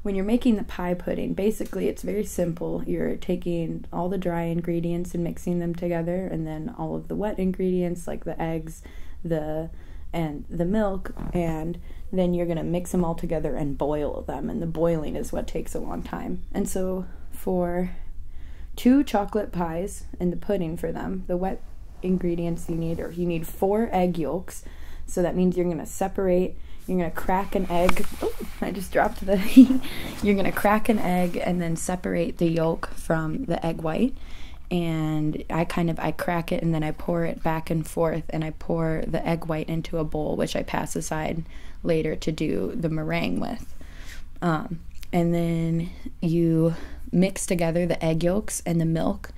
when you're making the pie pudding, basically it's very simple. You're taking all the dry ingredients and mixing them together, and then all of the wet ingredients like the eggs, and the milk, and then you're going to mix them all together and boil them, and the boiling is what takes a long time. And so for 2 chocolate pies and the pudding for them, the wet ingredients you need 4 egg yolks. So that means you're going to crack an egg. Oh, I just dropped the you're going to crack an egg and then separate the yolk from the egg white. And I crack it and then I pour it back and forth, and I pour the egg white into a bowl, which I pass aside later to do the meringue with. And then you mix together the egg yolks and the milk,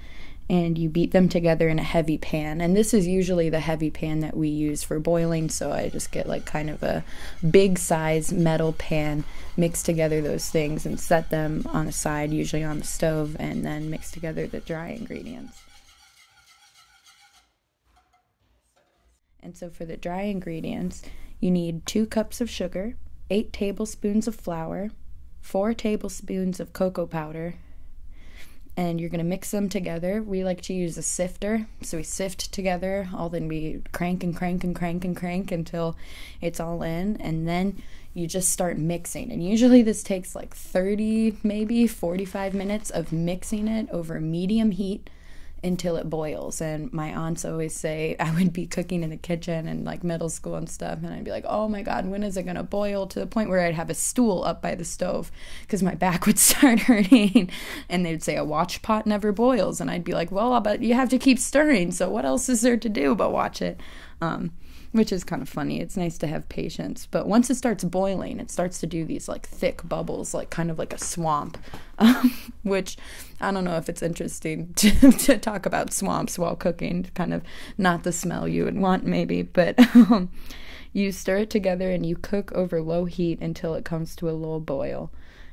and you beat them together in a heavy pan. And this is usually the heavy pan that we use for boiling, so I just get like kind of a big size metal pan, mix together those things and set them on the side, usually on the stove, and then mix together the dry ingredients. And so for the dry ingredients, you need 2 cups of sugar, 8 tablespoons of flour, 4 tablespoons of cocoa powder, and you're going to mix them together. We like to use a sifter, so we sift together, then we crank and crank and crank and crank until it's all in, and then you just start mixing. And usually this takes like 30, maybe 45 minutes of mixing it over medium heat until it boils. And my aunts always say, I would be cooking in the kitchen in like middle school and stuff, and I'd be like, oh my God, when is it gonna boil? To the point where I'd have a stool up by the stove because my back would start hurting. And they'd say, a watch pot never boils. And I'd be like, well, but you have to keep stirring, so what else is there to do but watch it? Which is kind of funny. It's nice to have patience. But once it starts boiling, it starts to do these like thick bubbles, like kind of like a swamp, which I don't know if it's interesting to talk about swamps while cooking, kind of not the smell you would want maybe, but you stir it together and you cook over low heat until it comes to a low boil,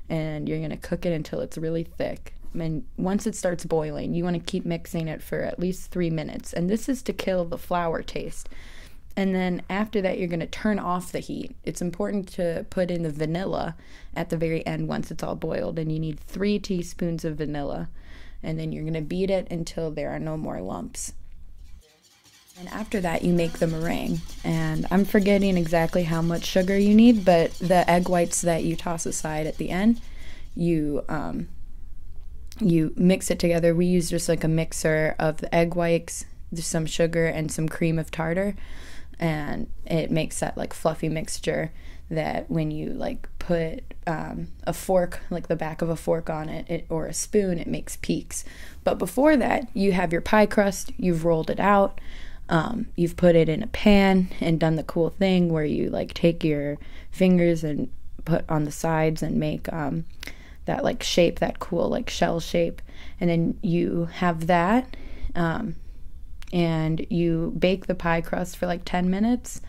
and you're going to cook it until it's really thick. And once it starts boiling, you want to keep mixing it for at least 3 minutes, and this is to kill the flour taste. And then after that, you're going to turn off the heat. It's important to put in the vanilla at the very end once it's all boiled, and you need 3 teaspoons of vanilla. And then you're going to beat it until there are no more lumps. And after that, you make the meringue. And I'm forgetting exactly how much sugar you need, but the egg whites that you toss aside at the end, you mix it together. We use just like a mixer of the egg whites, some sugar, and some cream of tartar. And it makes that like fluffy mixture that when you like put a fork, like the back of a fork on it, or a spoon, it makes peaks. But before that, you have your pie crust, you've rolled it out, you've put it in a pan and done the cool thing where you like take your fingers and put on the sides and make that like shape, that cool like shell shape. And then you have that, and you bake the pie crust for like 10 minutes,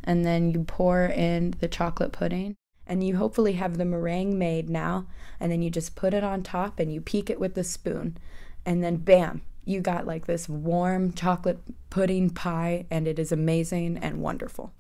and then you pour in the chocolate pudding, and you hopefully have the meringue made now, and then you just put it on top and you peek it with the spoon, and then bam, you got like this warm chocolate pudding pie, and it is amazing and wonderful.